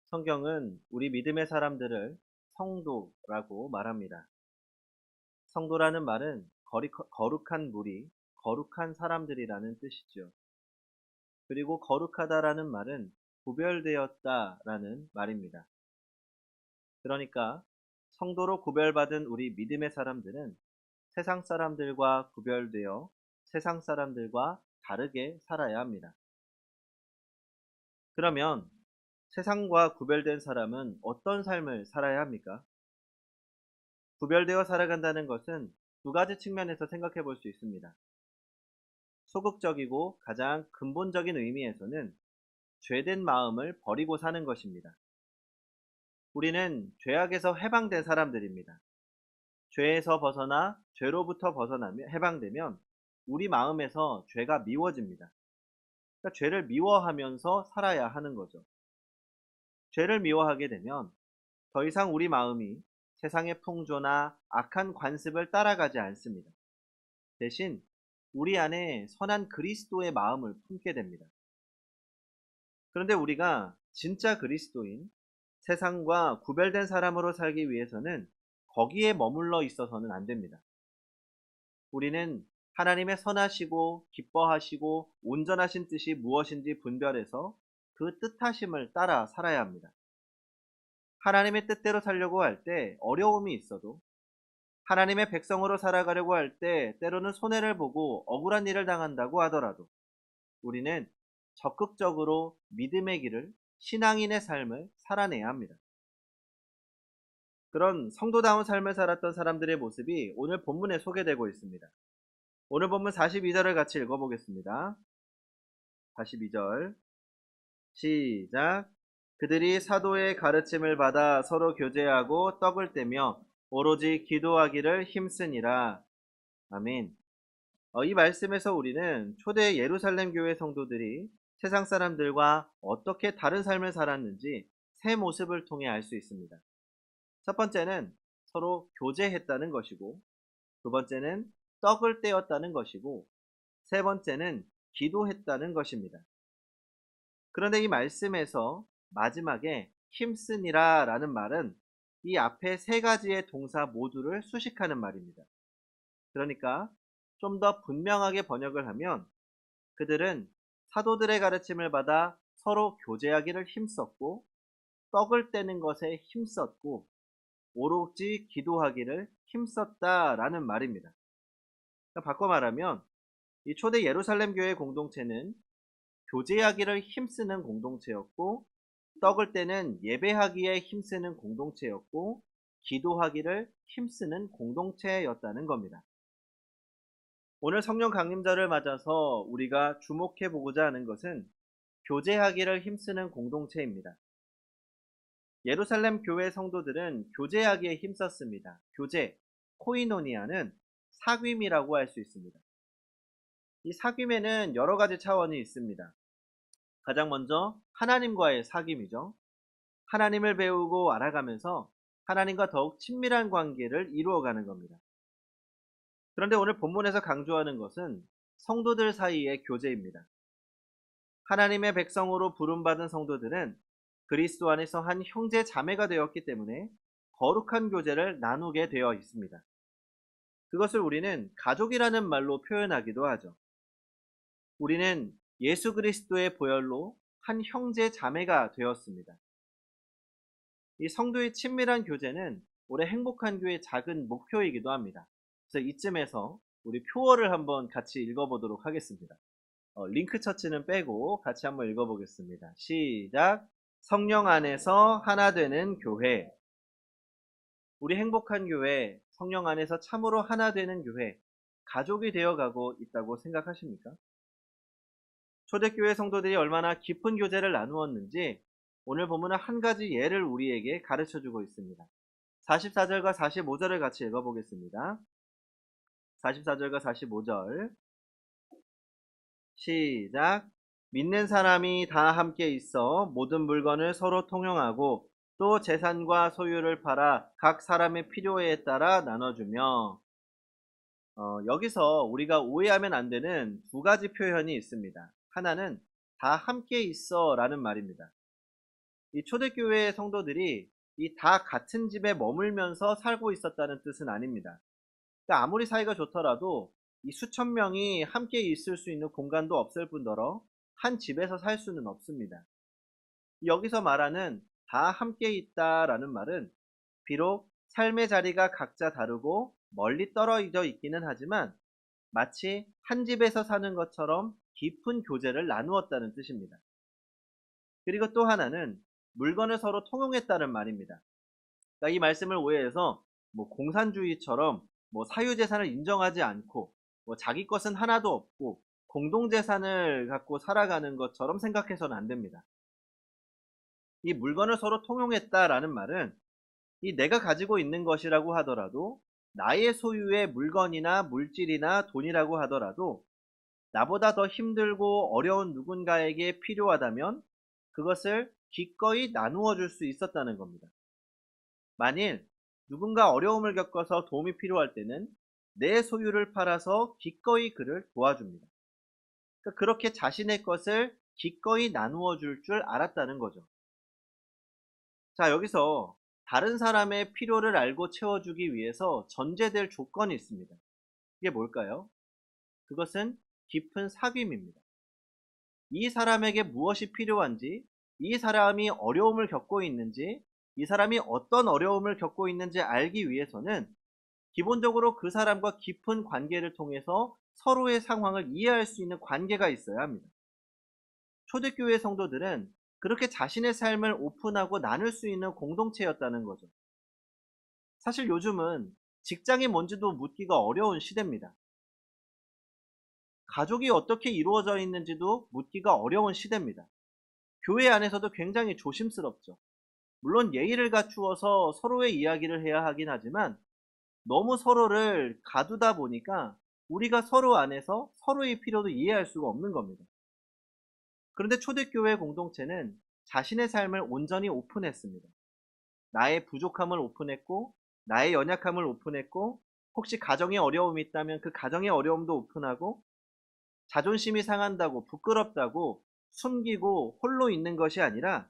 성경은 우리 믿음의 사람들을 성도라고 말합니다. 성도라는 말은 거룩한 무리, 거룩한 사람들이라는 뜻이죠. 그리고 거룩하다라는 말은 구별되었다라는 말입니다. 그러니까 성도로 구별받은 우리 믿음의 사람들은 세상 사람들과 구별되어 세상 사람들과 다르게 살아야 합니다. 그러면 세상과 구별된 사람은 어떤 삶을 살아야 합니까? 구별되어 살아간다는 것은 두 가지 측면에서 생각해 볼 수 있습니다. 소극적이고 가장 근본적인 의미에서는 죄된 마음을 버리고 사는 것입니다. 우리는 죄악에서 해방된 사람들입니다. 죄에서 벗어나 죄로부터 벗어나며 해방되면 우리 마음에서 죄가 미워집니다. 그러니까 죄를 미워하면서 살아야 하는 거죠. 죄를 미워하게 되면 더 이상 우리 마음이 세상의 풍조나 악한 관습을 따라가지 않습니다. 대신 우리 안에 선한 그리스도의 마음을 품게 됩니다. 그런데 우리가 진짜 그리스도인 세상과 구별된 사람으로 살기 위해서는 거기에 머물러 있어서는 안 됩니다. 우리는 하나님의 선하시고 기뻐하시고 온전하신 뜻이 무엇인지 분별해서 그 뜻하심을 따라 살아야 합니다. 하나님의 뜻대로 살려고 할 때 어려움이 있어도 하나님의 백성으로 살아가려고 할 때 때로는 손해를 보고 억울한 일을 당한다고 하더라도 우리는 적극적으로 믿음의 길을 신앙인의 삶을 살아내야 합니다. 그런 성도다운 삶을 살았던 사람들의 모습이 오늘 본문에 소개되고 있습니다. 오늘 본문 42절을 같이 읽어보겠습니다. 42절 시작. 그들이 사도의 가르침을 받아 서로 교제하고 떡을 떼며 오로지 기도하기를 힘쓰니라. 아멘. 이 말씀에서 우리는 초대 예루살렘 교회 성도들이 세상 사람들과 어떻게 다른 삶을 살았는지 세 모습을 통해 알 수 있습니다. 첫 번째는 서로 교제했다는 것이고, 두 번째는 떡을 떼었다는 것이고, 세 번째는 기도했다는 것입니다. 그런데 이 말씀에서 마지막에 힘쓰니라 라는 말은 이 앞에 세 가지의 동사 모두를 수식하는 말입니다. 그러니까 좀 더 분명하게 번역을 하면 그들은 사도들의 가르침을 받아 서로 교제하기를 힘썼고 떡을 떼는 것에 힘썼고 오로지 기도하기를 힘썼다라는 말입니다. 그러니까 바꿔 말하면 이 초대 예루살렘 교회 공동체는 교제하기를 힘쓰는 공동체였고 떡을 떼는 예배하기에 힘쓰는 공동체였고 기도하기를 힘쓰는 공동체였다는 겁니다. 오늘 성령 강림절을 맞아서 우리가 주목해 보고자 하는 것은 교제하기를 힘쓰는 공동체입니다. 예루살렘 교회 성도들은 교제하기에 힘썼습니다. 교제, 코이노니아는 사귐이라고 할 수 있습니다. 이 사귐에는 여러 가지 차원이 있습니다. 가장 먼저 하나님과의 사귐이죠. 하나님을 배우고 알아가면서 하나님과 더욱 친밀한 관계를 이루어가는 겁니다. 그런데 오늘 본문에서 강조하는 것은 성도들 사이의 교제입니다. 하나님의 백성으로 부름받은 성도들은 그리스도 안에서 한 형제 자매가 되었기 때문에 거룩한 교제를 나누게 되어 있습니다. 그것을 우리는 가족이라는 말로 표현하기도 하죠. 우리는 예수 그리스도의 보혈로 한 형제 자매가 되었습니다. 이 성도의 친밀한 교제는 올해 행복한 교회의 작은 목표이기도 합니다. 그래서 이쯤에서 우리 표어를 한번 같이 읽어보도록 하겠습니다. 링크 처치는 빼고 같이 한번 읽어보겠습니다. 시작. 성령 안에서 하나 되는 교회. 우리 행복한 교회, 성령 안에서 참으로 하나 되는 교회, 가족이 되어가고 있다고 생각하십니까? 초대교회 성도들이 얼마나 깊은 교제를 나누었는지 오늘 본문은 한 가지 예를 우리에게 가르쳐주고 있습니다. 44절과 45절을 같이 읽어보겠습니다. 44절과 45절 시작. 믿는 사람이 다 함께 있어 모든 물건을 서로 통용하고 또 재산과 소유를 팔아 각 사람의 필요에 따라 나눠주며 여기서 우리가 오해하면 안 되는 두 가지 표현이 있습니다. 하나는 다 함께 있어 라는 말입니다. 이 초대교회의 성도들이 이 다 같은 집에 머물면서 살고 있었다는 뜻은 아닙니다. 그러니까 아무리 사이가 좋더라도 이 수천 명이 함께 있을 수 있는 공간도 없을 뿐더러 한 집에서 살 수는 없습니다. 여기서 말하는 다 함께 있다라는 말은 비록 삶의 자리가 각자 다르고 멀리 떨어져 있기는 하지만 마치 한 집에서 사는 것처럼 깊은 교제를 나누었다는 뜻입니다. 그리고 또 하나는 물건을 서로 통용했다는 말입니다. 그러니까 이 말씀을 오해해서 뭐 공산주의처럼 뭐 사유재산을 인정하지 않고 뭐 자기 것은 하나도 없고 공동재산을 갖고 살아가는 것처럼 생각해서는 안 됩니다. 이 물건을 서로 통용했다라는 말은 이 내가 가지고 있는 것이라고 하더라도 나의 소유의 물건이나 물질이나 돈이라고 하더라도 나보다 더 힘들고 어려운 누군가에게 필요하다면 그것을 기꺼이 나누어 줄 수 있었다는 겁니다. 만일 누군가 어려움을 겪어서 도움이 필요할 때는 내 소유를 팔아서 기꺼이 그를 도와줍니다. 그러니까 그렇게 자신의 것을 기꺼이 나누어 줄 줄 알았다는 거죠. 자, 여기서 다른 사람의 필요를 알고 채워주기 위해서 전제될 조건이 있습니다. 이게 뭘까요? 그것은 깊은 사귐입니다. 이 사람에게 무엇이 필요한지, 이 사람이 어려움을 겪고 있는지, 이 사람이 어떤 어려움을 겪고 있는지 알기 위해서는 기본적으로 그 사람과 깊은 관계를 통해서 서로의 상황을 이해할 수 있는 관계가 있어야 합니다. 초대교회 성도들은 그렇게 자신의 삶을 오픈하고 나눌 수 있는 공동체였다는 거죠. 사실 요즘은 직장이 뭔지도 묻기가 어려운 시대입니다. 가족이 어떻게 이루어져 있는지도 묻기가 어려운 시대입니다. 교회 안에서도 굉장히 조심스럽죠. 물론 예의를 갖추어서 서로의 이야기를 해야 하긴 하지만 너무 서로를 가두다 보니까 우리가 서로 안에서 서로의 필요도 이해할 수가 없는 겁니다. 그런데 초대교회 공동체는 자신의 삶을 온전히 오픈했습니다. 나의 부족함을 오픈했고, 나의 연약함을 오픈했고, 혹시 가정에 어려움이 있다면 그 가정의 어려움도 오픈하고, 자존심이 상한다고 부끄럽다고 숨기고 홀로 있는 것이 아니라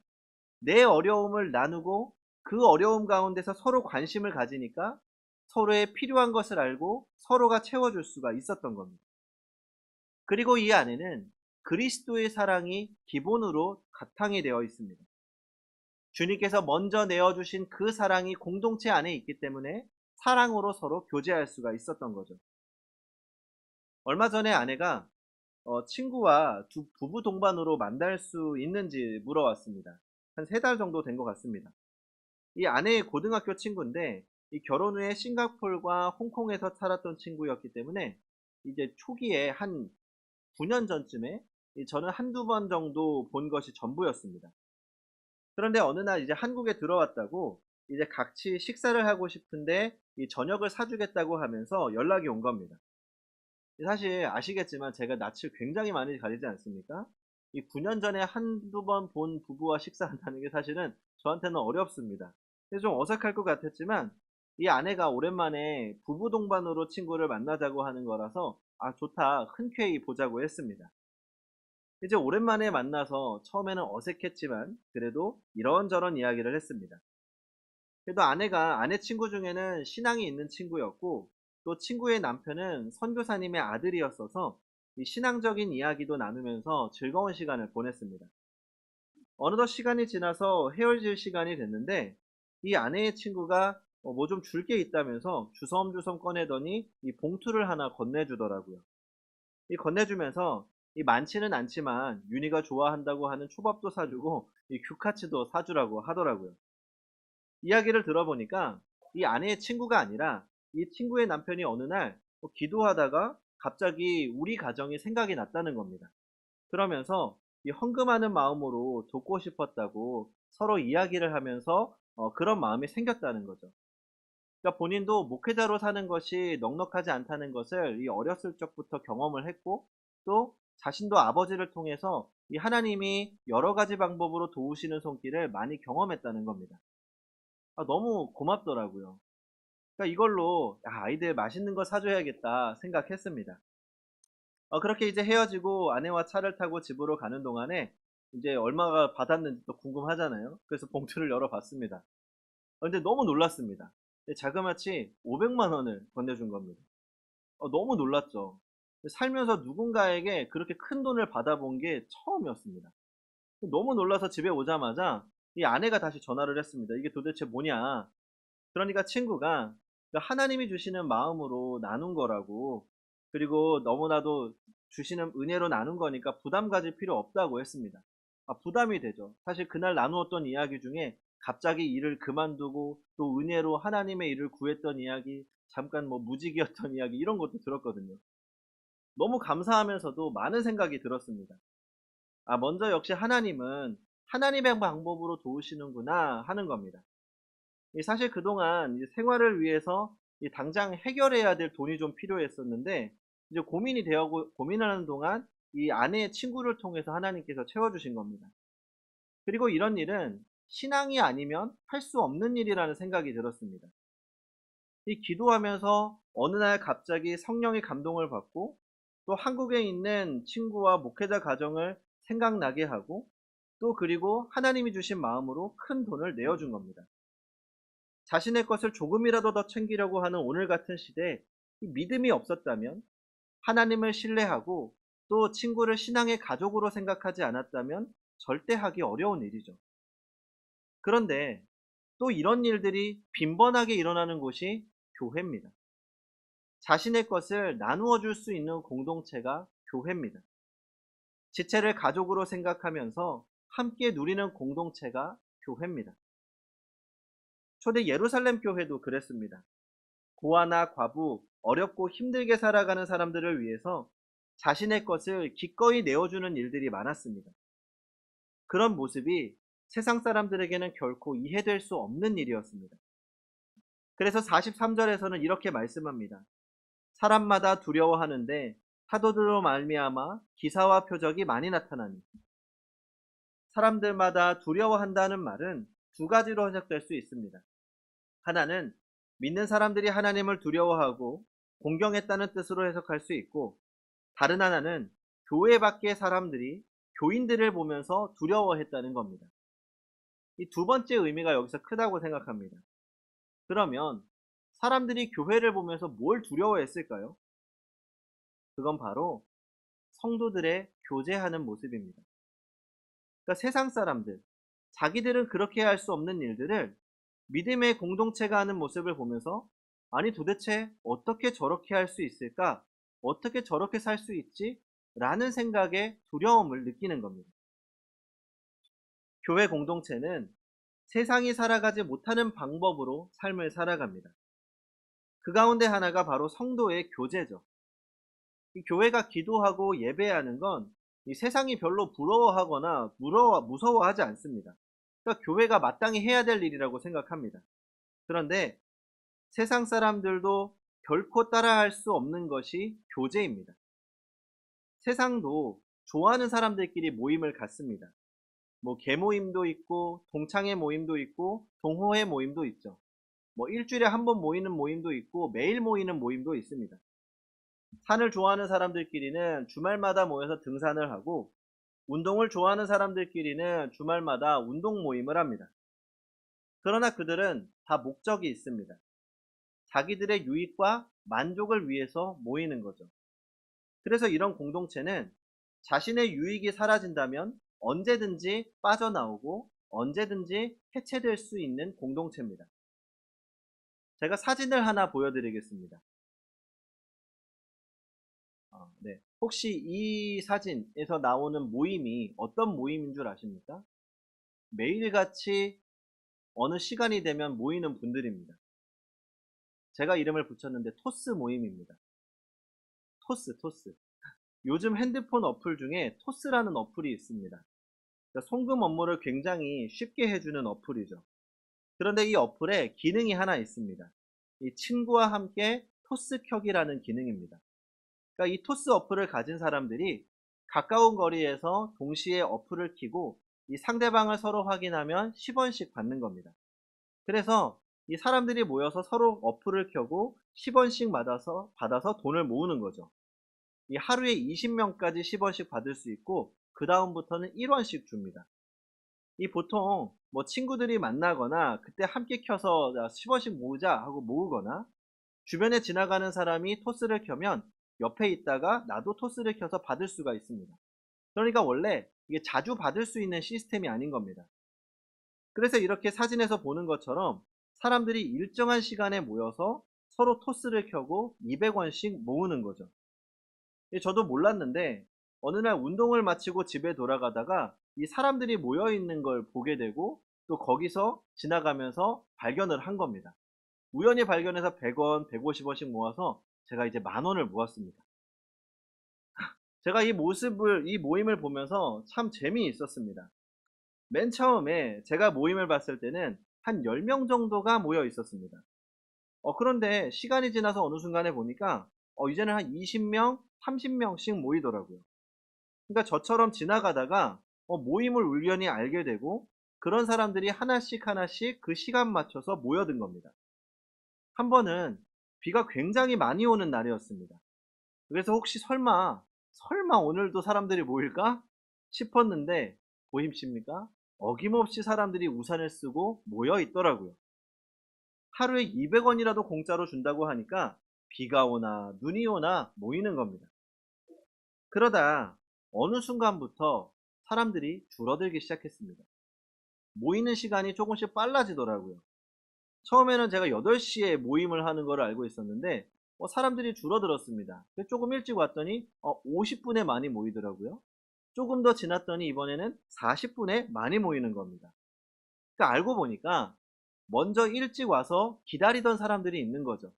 내 어려움을 나누고 그 어려움 가운데서 서로 관심을 가지니까 서로의 필요한 것을 알고 서로가 채워줄 수가 있었던 겁니다. 그리고 이 안에는 그리스도의 사랑이 기본으로 바탕이 되어 있습니다. 주님께서 먼저 내어주신 그 사랑이 공동체 안에 있기 때문에 사랑으로 서로 교제할 수가 있었던 거죠. 얼마 전에 아내가 친구와 부부 동반으로 만날 수 있는지 물어왔습니다. 한 3달 정도 된 것 같습니다. 이 아내의 고등학교 친구인데 이 결혼 후에 싱가포르와 홍콩에서 살았던 친구였기 때문에 이제 초기에 한 9년 전쯤에 저는 한두 번 정도 본 것이 전부였습니다. 그런데 어느 날 이제 한국에 들어왔다고 이제 같이 식사를 하고 싶은데 이 저녁을 사주겠다고 하면서 연락이 온 겁니다. 사실 아시겠지만 제가 낯을 굉장히 많이 가리지 않습니까? 이 9년 전에 한두 번 본 부부와 식사한다는 게 사실은 저한테는 어렵습니다. 그래서 좀 어색할 것 같았지만 이 아내가 오랜만에 부부 동반으로 친구를 만나자고 하는 거라서 아 좋다 흔쾌히 보자고 했습니다. 이제 오랜만에 만나서 처음에는 어색했지만 그래도 이런저런 이야기를 했습니다. 그래도 아내가 아내 친구 중에는 신앙이 있는 친구였고 또 친구의 남편은 선교사님의 아들이었어서 이 신앙적인 이야기도 나누면서 즐거운 시간을 보냈습니다. 어느덧 시간이 지나서 헤어질 시간이 됐는데 이 아내의 친구가 뭐 좀 줄 게 있다면서 주섬주섬 꺼내더니 이 봉투를 하나 건네주더라고요. 이 건네주면서 이 많지는 않지만 윤희가 좋아한다고 하는 초밥도 사주고 이 규카츠도 사주라고 하더라고요. 이야기를 들어보니까 이 아내의 친구가 아니라 이 친구의 남편이 어느 날 기도하다가 갑자기 우리 가정이 생각이 났다는 겁니다. 그러면서 이 헌금하는 마음으로 돕고 싶었다고 서로 이야기를 하면서 그런 마음이 생겼다는 거죠. 그러니까 본인도 목회자로 사는 것이 넉넉하지 않다는 것을 이 어렸을 적부터 경험을 했고 또 자신도 아버지를 통해서 이 하나님이 여러 가지 방법으로 도우시는 손길을 많이 경험했다는 겁니다. 아, 너무 고맙더라고요. 그러니까 이걸로 아이들 맛있는 거 사줘야겠다 생각했습니다. 그렇게 이제 헤어지고 아내와 차를 타고 집으로 가는 동안에 이제 얼마가 받았는지 또 궁금하잖아요. 그래서 봉투를 열어봤습니다. 근데 너무 놀랐습니다. 자그마치 500만 원을 건네준 겁니다. 너무 놀랐죠. 살면서 누군가에게 그렇게 큰 돈을 받아본 게 처음이었습니다. 너무 놀라서 집에 오자마자 이 아내가 다시 전화를 했습니다. 이게 도대체 뭐냐. 그러니까 친구가 하나님이 주시는 마음으로 나눈 거라고, 그리고 너무나도 주시는 은혜로 나눈 거니까 부담 가질 필요 없다고 했습니다. 부담이 되죠. 사실 그날 나누었던 이야기 중에 갑자기 일을 그만두고 또 은혜로 하나님의 일을 구했던 이야기, 잠깐 뭐 무직이었던 이야기, 이런 것도 들었거든요. 너무 감사하면서도 많은 생각이 들었습니다. 먼저 역시 하나님은 하나님의 방법으로 도우시는구나 하는 겁니다. 사실 그동안 이제 생활을 위해서 당장 해결해야 될 돈이 좀 필요했었는데, 이제 고민이 되고 고민하는 동안 이 아내의 친구를 통해서 하나님께서 채워주신 겁니다. 그리고 이런 일은 신앙이 아니면 할 수 없는 일이라는 생각이 들었습니다. 이 기도하면서 어느 날 갑자기 성령의 감동을 받고, 또 한국에 있는 친구와 목회자 가정을 생각나게 하고, 또 그리고 하나님이 주신 마음으로 큰 돈을 내어준 겁니다. 자신의 것을 조금이라도 더 챙기려고 하는 오늘 같은 시대에 이 믿음이 없었다면, 하나님을 신뢰하고 또 친구를 신앙의 가족으로 생각하지 않았다면 절대 하기 어려운 일이죠. 그런데 또 이런 일들이 빈번하게 일어나는 곳이 교회입니다. 자신의 것을 나누어 줄 수 있는 공동체가 교회입니다. 지체를 가족으로 생각하면서 함께 누리는 공동체가 교회입니다. 초대 예루살렘 교회도 그랬습니다. 고아나 과부, 어렵고 힘들게 살아가는 사람들을 위해서 자신의 것을 기꺼이 내어주는 일들이 많았습니다. 그런 모습이 세상 사람들에게는 결코 이해될 수 없는 일이었습니다. 그래서 43절에서는 이렇게 말씀합니다. 사람마다 두려워하는데 사도들로 말미암아 기사와 표적이 많이 나타나니. 사람들마다 두려워한다는 말은 두 가지로 해석될 수 있습니다. 하나는 믿는 사람들이 하나님을 두려워하고 공경했다는 뜻으로 해석할 수 있고, 다른 하나는 교회 밖의 사람들이 교인들을 보면서 두려워했다는 겁니다. 이 두 번째 의미가 여기서 크다고 생각합니다. 그러면 사람들이 교회를 보면서 뭘 두려워했을까요? 그건 바로 성도들의 교제하는 모습입니다. 그러니까 세상 사람들, 자기들은 그렇게 할 수 없는 일들을 믿음의 공동체가 하는 모습을 보면서, 아니 도대체 어떻게 저렇게 할 수 있을까? 어떻게 저렇게 살 수 있지? 라는 생각에 두려움을 느끼는 겁니다. 교회 공동체는 세상이 살아가지 못하는 방법으로 삶을 살아갑니다. 그 가운데 하나가 바로 성도의 교제죠. 이 교회가 기도하고 예배하는 건 이 세상이 별로 부러워하거나 무서워하지 않습니다. 그러니까 교회가 마땅히 해야 될 일이라고 생각합니다. 그런데 세상 사람들도 결코 따라할 수 없는 것이 교제입니다. 세상도 좋아하는 사람들끼리 모임을 갖습니다. 뭐 개모임도 있고 동창회 모임도 있고 동호회 모임도 있죠. 뭐 일주일에 한 번 모이는 모임도 있고 매일 모이는 모임도 있습니다. 산을 좋아하는 사람들끼리는 주말마다 모여서 등산을 하고, 운동을 좋아하는 사람들끼리는 주말마다 운동 모임을 합니다. 그러나 그들은 다 목적이 있습니다. 자기들의 유익과 만족을 위해서 모이는 거죠. 그래서 이런 공동체는 자신의 유익이 사라진다면 언제든지 빠져나오고 언제든지 해체될 수 있는 공동체입니다. 제가 사진을 하나 보여드리겠습니다. 네. 혹시 이 사진에서 나오는 모임이 어떤 모임인 줄 아십니까? 매일같이 어느 시간이 되면 모이는 분들입니다. 제가 이름을 붙였는데 토스 모임입니다. 토스. 요즘 핸드폰 어플 중에 토스라는 어플이 있습니다. 그러니까 송금 업무를 굉장히 쉽게 해주는 어플이죠. 그런데 이 어플에 기능이 하나 있습니다. 이 친구와 함께 토스 켜기라는 기능입니다. 그러니까 이 토스 어플을 가진 사람들이 가까운 거리에서 동시에 어플을 켜고 이 상대방을 서로 확인하면 10원씩 받는 겁니다. 그래서 이 사람들이 모여서 서로 어플을 켜고 10원씩 받아서 돈을 모으는 거죠. 이 하루에 20명까지 10원씩 받을 수 있고, 그 다음부터는 1원씩 줍니다. 이 보통 뭐 친구들이 만나거나 그때 함께 켜서 10원씩 모으자 하고 모으거나 주변에 지나가는 사람이 토스를 켜면 옆에 있다가 나도 토스를 켜서 받을 수가 있습니다. 그러니까 원래 이게 자주 받을 수 있는 시스템이 아닌 겁니다. 그래서 이렇게 사진에서 보는 것처럼 사람들이 일정한 시간에 모여서 서로 토스를 켜고 200원씩 모으는 거죠. 저도 몰랐는데 어느 날 운동을 마치고 집에 돌아가다가 이 사람들이 모여 있는 걸 보게 되고 또 거기서 지나가면서 발견을 한 겁니다. 우연히 발견해서 100원, 150원씩 모아서 제가 이제 10,000원을 모았습니다. 제가 이 모임을 보면서 참 재미있었습니다. 맨 처음에 제가 모임을 봤을 때는 한 10명 정도가 모여 있었습니다. 그런데 시간이 지나서 어느 순간에 보니까 이제는 한 20명, 30명씩 모이더라고요. 그러니까 저처럼 지나가다가 모임을 우연히 알게 되고 그런 사람들이 하나씩 하나씩 그 시간 맞춰서 모여든 겁니다. 한 번은 비가 굉장히 많이 오는 날이었습니다. 그래서 혹시 설마 오늘도 사람들이 모일까 싶었는데 보임십니까? 어김없이 사람들이 우산을 쓰고 모여 있더라고요. 하루에 200원이라도 공짜로 준다고 하니까 비가 오나 눈이 오나 모이는 겁니다. 그러다 어느 순간부터 사람들이 줄어들기 시작했습니다. 모이는 시간이 조금씩 빨라지더라고요. 처음에는 제가 8시에 모임을 하는 걸 알고 있었는데 사람들이 줄어들었습니다. 조금 일찍 왔더니 50분에 많이 모이더라고요. 조금 더 지났더니 이번에는 40분에 많이 모이는 겁니다. 그러니까 알고 보니까 먼저 일찍 와서 기다리던 사람들이 있는 거죠.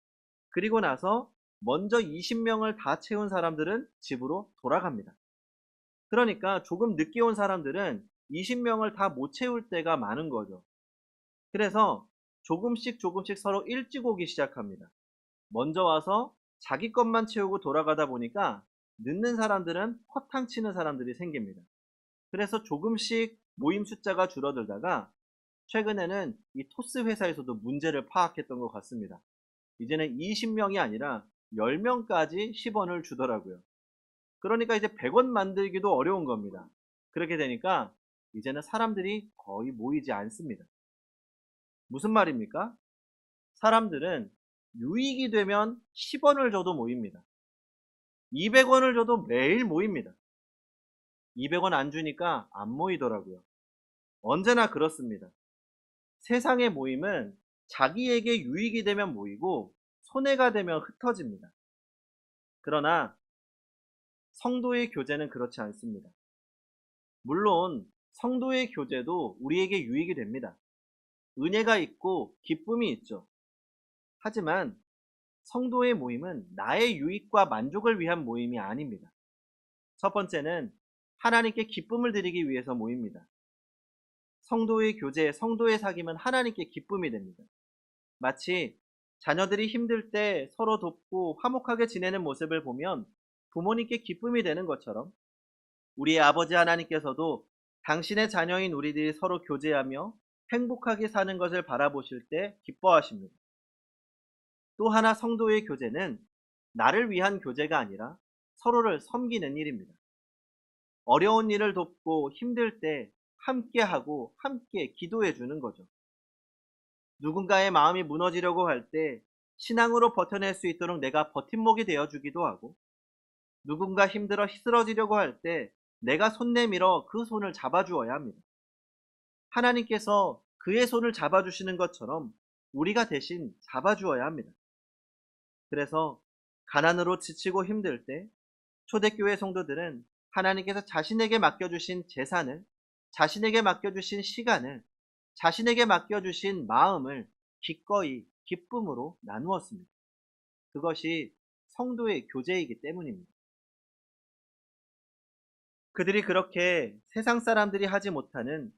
그리고 나서 먼저 20명을 다 채운 사람들은 집으로 돌아갑니다. 그러니까 조금 늦게 온 사람들은 20명을 다 못 채울 때가 많은 거죠. 그래서 조금씩 서로 일찍 오기 시작합니다. 먼저 와서 자기 것만 채우고 돌아가다 보니까 늦는 사람들은 허탕 치는 사람들이 생깁니다. 그래서 조금씩 모임 숫자가 줄어들다가 최근에는 이 토스 회사에서도 문제를 파악했던 것 같습니다. 이제는 20명이 아니라 10명까지 10원을 주더라고요. 그러니까 이제 100원 만들기도 어려운 겁니다. 그렇게 되니까 이제는 사람들이 거의 모이지 않습니다. 무슨 말입니까? 사람들은 유익이 되면 10원을 줘도 모입니다. 200원을 줘도 매일 모입니다. 200원 안 주니까 안 모이더라고요. 언제나 그렇습니다. 세상의 모임은 자기에게 유익이 되면 모이고 손해가 되면 흩어집니다. 그러나 성도의 교제는 그렇지 않습니다. 물론 성도의 교제도 우리에게 유익이 됩니다. 은혜가 있고 기쁨이 있죠. 하지만 성도의 모임은 나의 유익과 만족을 위한 모임이 아닙니다. 첫 번째는 하나님께 기쁨을 드리기 위해서 모입니다. 성도의 교제, 성도의 사귐은 하나님께 기쁨이 됩니다. 마치 자녀들이 힘들 때 서로 돕고 화목하게 지내는 모습을 보면 부모님께 기쁨이 되는 것처럼 우리의 아버지 하나님께서도 당신의 자녀인 우리들이 서로 교제하며 행복하게 사는 것을 바라보실 때 기뻐하십니다. 또 하나 성도의 교제는 나를 위한 교제가 아니라 서로를 섬기는 일입니다. 어려운 일을 돕고 힘들 때 함께하고 함께 기도해 주는 거죠. 누군가의 마음이 무너지려고 할 때 신앙으로 버텨낼 수 있도록 내가 버팀목이 되어주기도 하고 누군가 힘들어 쓰러지려고 할 때 내가 손 내밀어 그 손을 잡아주어야 합니다. 하나님께서 그의 손을 잡아주시는 것처럼 우리가 대신 잡아주어야 합니다. 그래서 가난으로 지치고 힘들 때 초대교회 성도들은 하나님께서 자신에게 맡겨주신 재산을, 자신에게 맡겨주신 시간을, 자신에게 맡겨주신 마음을 기꺼이 기쁨으로 나누었습니다. 그것이 성도의 교제이기 때문입니다. 그들이 그렇게 세상 사람들이 하지 못하는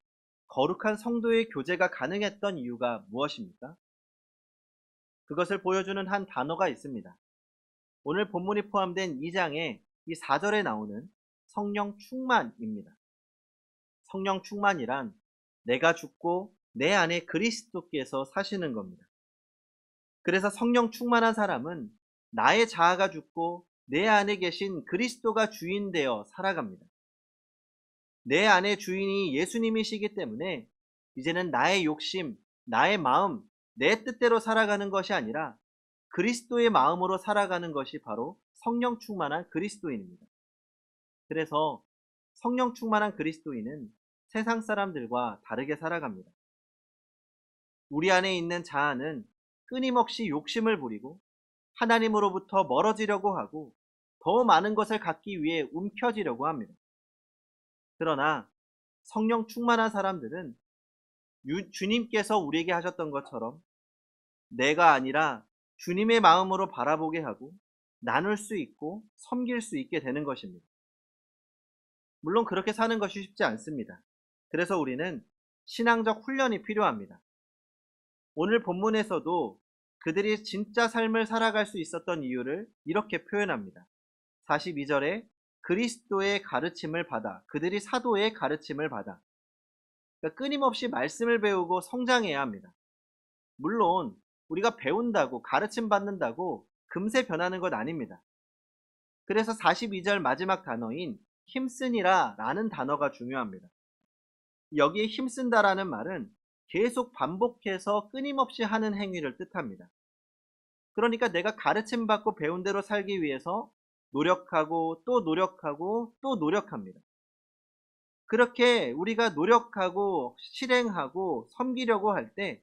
거룩한 성도의 교제가 가능했던 이유가 무엇입니까? 그것을 보여주는 한 단어가 있습니다. 오늘 본문이 포함된 2장에 이 4절에 나오는 성령 충만입니다. 성령 충만이란 내가 죽고 내 안에 그리스도께서 사시는 겁니다. 그래서 성령 충만한 사람은 나의 자아가 죽고 내 안에 계신 그리스도가 주인 되어 살아갑니다. 내 안의 주인이 예수님이시기 때문에 이제는 나의 욕심, 나의 마음, 내 뜻대로 살아가는 것이 아니라 그리스도의 마음으로 살아가는 것이 바로 성령 충만한 그리스도인입니다. 그래서 성령 충만한 그리스도인은 세상 사람들과 다르게 살아갑니다. 우리 안에 있는 자아는 끊임없이 욕심을 부리고 하나님으로부터 멀어지려고 하고 더 많은 것을 갖기 위해 움켜쥐려고 합니다. 그러나 성령 충만한 사람들은 주님께서 우리에게 하셨던 것처럼 내가 아니라 주님의 마음으로 바라보게 하고 나눌 수 있고 섬길 수 있게 되는 것입니다. 물론 그렇게 사는 것이 쉽지 않습니다. 그래서 우리는 신앙적 훈련이 필요합니다. 오늘 본문에서도 그들이 진짜 삶을 살아갈 수 있었던 이유를 이렇게 표현합니다. 42절에 그리스도의 가르침을 받아, 그들이 사도의 가르침을 받아. 그러니까 끊임없이 말씀을 배우고 성장해야 합니다. 물론 우리가 배운다고 가르침 받는다고 금세 변하는 것 아닙니다. 그래서 42절 마지막 단어인 힘쓰니라 라는 단어가 중요합니다. 여기에 힘쓴다라는 말은 계속 반복해서 끊임없이 하는 행위를 뜻합니다. 그러니까 내가 가르침 받고 배운 대로 살기 위해서 노력하고 또 노력하고 또 노력합니다. 그렇게 우리가 노력하고 실행하고 섬기려고 할 때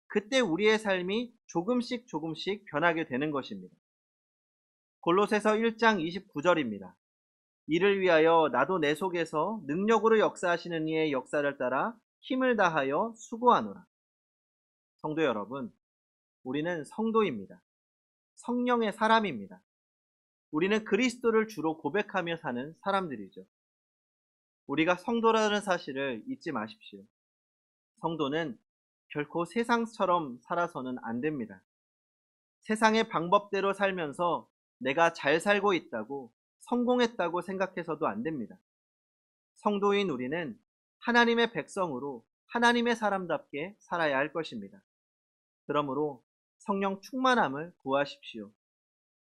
그때 우리의 삶이 조금씩 조금씩 변하게 되는 것입니다. 골로새서 1장 29절입니다. 이를 위하여 나도 내 속에서 능력으로 역사하시는 이의 역사를 따라 힘을 다하여 수고하노라. 성도 여러분, 우리는 성도입니다. 성령의 사람입니다. 우리는 그리스도를 주로 고백하며 사는 사람들이죠. 우리가 성도라는 사실을 잊지 마십시오. 성도는 결코 세상처럼 살아서는 안 됩니다. 세상의 방법대로 살면서 내가 잘 살고 있다고 성공했다고 생각해서도 안 됩니다. 성도인 우리는 하나님의 백성으로 하나님의 사람답게 살아야 할 것입니다. 그러므로 성령 충만함을 구하십시오.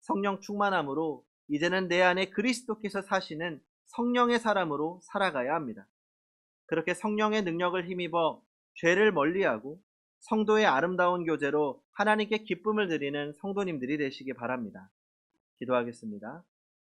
성령 충만함으로 이제는 내 안에 그리스도께서 사시는 성령의 사람으로 살아가야 합니다. 그렇게 성령의 능력을 힘입어 죄를 멀리하고 성도의 아름다운 교제로 하나님께 기쁨을 드리는 성도님들이 되시기 바랍니다. 기도하겠습니다.